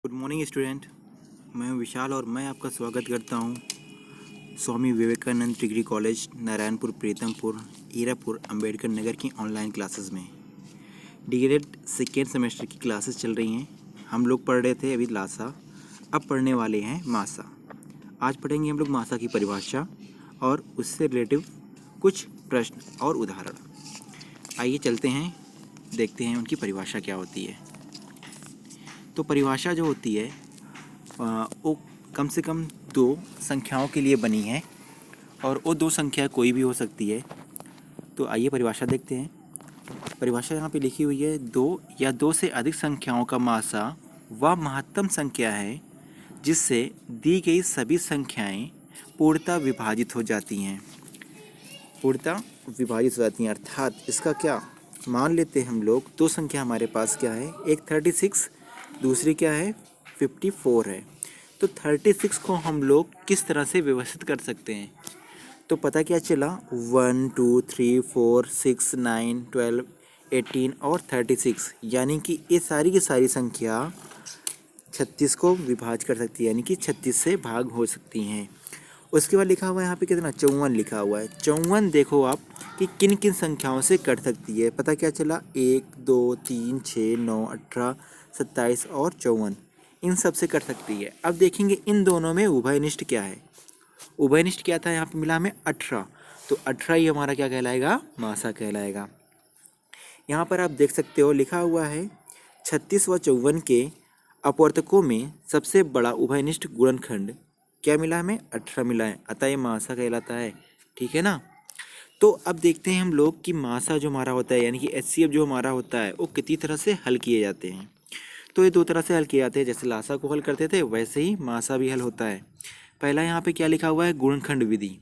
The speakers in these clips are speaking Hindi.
Good morning student. मैं हूं विशाल और मैं आपका स्वागत करता हूं स्वामी विवेकानंद डिग्री कॉलेज नारायणपुर प्रीतमपुर हीरापुर अंबेडकर नगर की ऑनलाइन क्लासेस में। डीएलएड सेकेंड सेमेस्टर की क्लासेस चल रही हैं। हम लोग पढ़ रहे थे अभी लासा, अब पढ़ने वाले हैं मासा। आज पढ़ेंगे हम लोग मासा की परिभाषा और उससे रिलेटिव कुछ प्रश्न और उदाहरण। आइए चलते हैं, देखते हैं उनकी परिभाषा क्या होती है। तो परिभाषा जो होती है वो कम से कम दो संख्याओं के लिए बनी है और वो दो संख्या कोई भी हो सकती है। तो आइए परिभाषा देखते हैं। परिभाषा यहाँ पे लिखी हुई है, दो या दो से अधिक संख्याओं का मासा वह महत्तम संख्या है जिससे दी गई सभी संख्याएं पूर्णतः विभाजित हो जाती हैं। पूर्णतः विभाजित हो जाती हैं अर्थात इसका क्या मान लेते हैं हम लोग, दो संख्या हमारे पास क्या है, एक 36, दूसरी क्या है 54 है। तो 36 को हम लोग किस तरह से व्यवस्थित कर सकते हैं? तो पता क्या चला, 1 2 3 4 6 9 12 18 और 36, यानी कि ये सारी की सारी संख्या 36 को विभाजित कर सकती है, यानी कि 36 से भाग हो सकती हैं। उसके बाद लिखा हुआ है यहाँ पे कितना, 54 लिखा हुआ है। 54 देखो आप कि किन किन संख्याओं से कट सकती है। पता क्या चला, 1 2 3 6 9 18 27 और 54, इन सब से कट सकती है। अब देखेंगे इन दोनों में उभयनिष्ठ क्या है। उभयनिष्ठ क्या था, यहाँ पे मिला हमें 18, तो 18 ही हमारा क्या कहलाएगा, मासा कहलाएगा। यहाँ पर आप देख सकते हो लिखा हुआ है 36 व 54 के अपवर्तकों में सबसे बड़ा उभयनिष्ठ गुणनखंड क्या मिला हमें, 18 मिला है, अतः ये मासा कहलाता है। ठीक है ना। तो अब देखते हैं हम लोग कि मासा जो हमारा होता है, यानी कि एचसीएफ जो हमारा होता है, वो कितनी तरह से हल किए जाते हैं। तो ये दो तरह से हल किए जाते हैं, जैसे लासा को हल करते थे वैसे ही मासा भी हल होता है। पहला यहाँ पे क्या लिखा हुआ है, गुणनखंड विधि,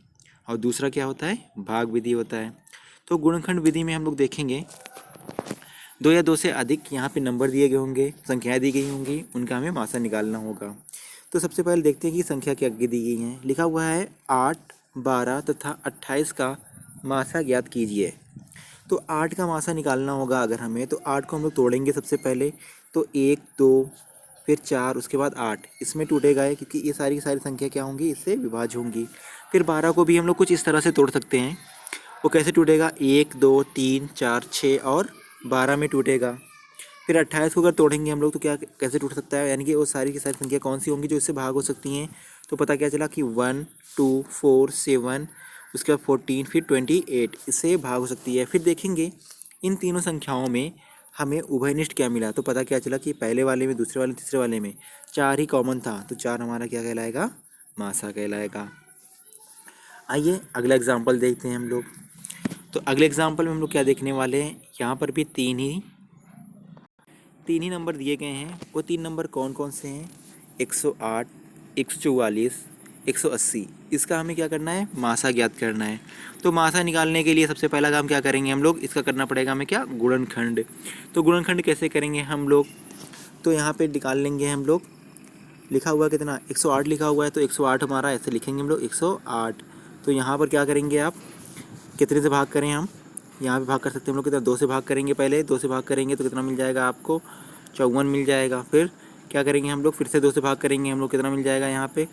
और दूसरा क्या होता है, भाग विधि होता है। तो गुणनखंड विधि में हम लोग देखेंगे दो या दो से अधिक यहाँ पे नंबर दिए गए होंगे, संख्याएं दी गई होंगी, उनका हमें मासा निकालना होगा। तो सबसे पहले देखते हैं कि संख्या क्या आगे दी गई है। लिखा हुआ है 8, 12 तथा 28 का मासा ज्ञात कीजिए। तो 8 का मासा निकालना होगा अगर हमें, तो 8 को हम लोग तोड़ेंगे सबसे पहले। तो 1 2 फिर 4, उसके बाद 8, इसमें टूटेगा है क्योंकि ये सारी की सारी संख्या क्या होंगी, इससे विभाज्य होंगी। फिर 12 को भी हम लोग कुछ इस तरह से तोड़ सकते हैं। वो कैसे टूटेगा, 1 2 3 4 6 और 12 में टूटेगा। फिर 28 को अगर तोड़ेंगे हम लोग तो क्या कैसे टूट सकता है, यानी कि वो सारी की सारी संख्या कौन सी होंगी जो इससे भाग हो सकती हैं। तो पता क्या चला कि 1 2 4 7, उसके बाद 14, फिर 28, इससे भाग हो सकती है। फिर देखेंगे इन तीनों संख्याओं में हमें उभयनिष्ठ क्या मिला। तो पता क्या चला कि पहले वाले में, दूसरे वाले में, तीसरे वाले में 4 ही कॉमन था, तो 4 हमारा क्या कहलाएगा, मासा कहलाएगा। आइए अगला एग्जाम्पल देखते हैं हम लोग। तो अगले एग्जाम्पल में हम लोग क्या देखने वाले हैं, यहाँ पर भी तीन ही नंबर दिए गए हैं। वो तीन नंबर कौन कौन से हैं, 108, 144, 180। इसका हमें क्या करना है, मासा ज्ञात करना है। तो मासा निकालने के लिए सबसे पहला काम क्या करेंगे हम लोग, इसका करना पड़ेगा हमें क्या, गुणनखंड। तो गुणनखंड कैसे करेंगे हम लोग, तो यहाँ पे निकाल लेंगे हम लोग। लिखा हुआ कितना, 108 लिखा हुआ है, तो 108 हमारा ऐसे लिखेंगे हम लोग 108। तो यहाँ पर क्या करेंगे आप, कितने से भाग करें हम, यहाँ पे भाग कर सकते हैं हम लोग कितना, 2 से भाग करेंगे। पहले 2 से भाग करेंगे तो कितना मिल जाएगा आपको, 54 मिल जाएगा। फिर क्या करेंगे हम लोग, फिर से 2 से भाग करेंगे हम लोग, कितना मिल जाएगा यहाँ पे,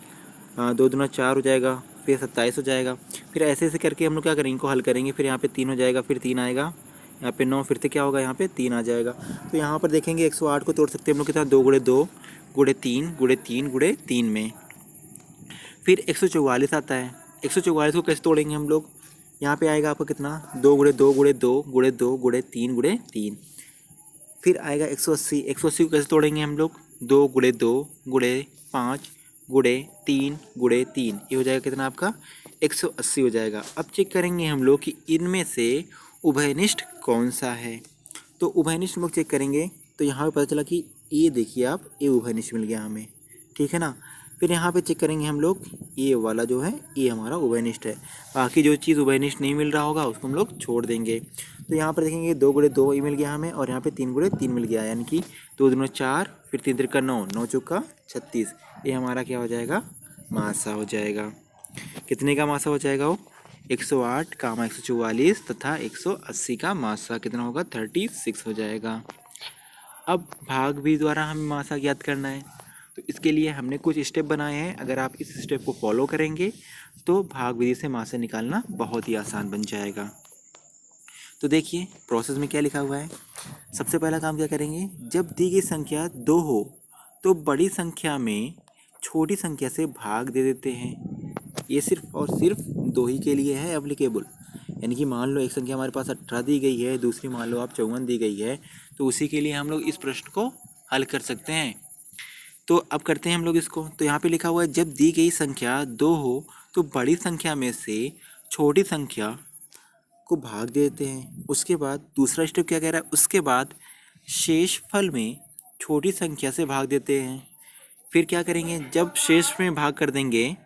2 दूना 4 हो जाएगा, फिर 27 हो जाएगा। फिर ऐसे ऐसे करके हम लोग क्या करेंगे, इनको हल करेंगे। फिर यहाँ पे 3 हो जाएगा, फिर 3 आएगा, यहाँ पे 9, फिर से क्या होगा, यहाँ पे 3 आ जाएगा। तो यहाँ पर देखेंगे 108 को तोड़ सकते हैं हम लोग कितना, 2 गुणे 2 गुणे 3 गुणे 3 गुणे 3 में। फिर 144 आता है। 144 को कैसे तोड़ेंगे हम लोग, यहाँ पे आएगा आपका कितना, 2 गुणे 2 गुणे 2 गुणे 2 गुणे 3 गुणे 3। फिर आएगा 180। 180 को कैसे तोड़ेंगे हम लोग, 2 गुणे 2 गुणे 5 गुणे 3 गुणे 3, ये हो जाएगा कितना आपका, 180 हो जाएगा। अब चेक करेंगे हम लोग कि इनमें से उभयनिष्ठ कौन सा है। तो उभयनिष्ठ हम लोग चेक करेंगे, तो यहाँ पे पता चला कि ये देखिए आप, ये उभयनिष्ठ मिल गया हमें। ठीक है ना। फिर यहाँ पे चेक करेंगे हम लोग, ये वाला जो है ये हमारा उभयनिष्ठ है। बाकी जो चीज़ उभयनिष्ठ नहीं मिल रहा होगा उसको हम लोग छोड़ देंगे। तो यहाँ पर देखेंगे 2 गुणे 2 ये मिल गया हमें, और यहाँ पे 3 गुणे 3 मिल गया, यानी कि 2 दूना 4, फिर 3 तिरका 9, 9 चौका 36, ये हमारा क्या हो जाएगा, मासा हो जाएगा। कितने का मासा हो जाएगा वो, 108 कामा 144 तथा 180 का मासा कितना होगा, 36 हो जाएगा। अब भाग भी द्वारा हमें मासा ज्ञात करना है। तो इसके लिए हमने कुछ स्टेप बनाए हैं। अगर आप इस स्टेप को फॉलो करेंगे तो भाग विधि से मासें निकालना बहुत ही आसान बन जाएगा। तो देखिए प्रोसेस में क्या लिखा हुआ है। सबसे पहला काम क्या करेंगे, जब दी गई संख्या 2 हो तो बड़ी संख्या में छोटी संख्या से भाग दे देते हैं। ये सिर्फ और सिर्फ 2 ही के लिए है एप्लीकेबल। यानी कि मान लो एक संख्या हमारे पास 18 दी गई है, दूसरी मान लो आप 54 दी गई है, तो उसी के लिए हम लोग इस प्रश्न को हल कर सकते हैं। तो अब करते हैं हम लोग इसको। तो यहाँ पे लिखा हुआ है जब दी गई संख्या 2 हो तो बड़ी संख्या में से छोटी संख्या को भाग देते हैं। उसके बाद दूसरा स्टेप क्या कह रहा है, उसके बाद शेष फल में छोटी संख्या से भाग देते हैं। फिर क्या करेंगे, जब शेष में भाग कर देंगे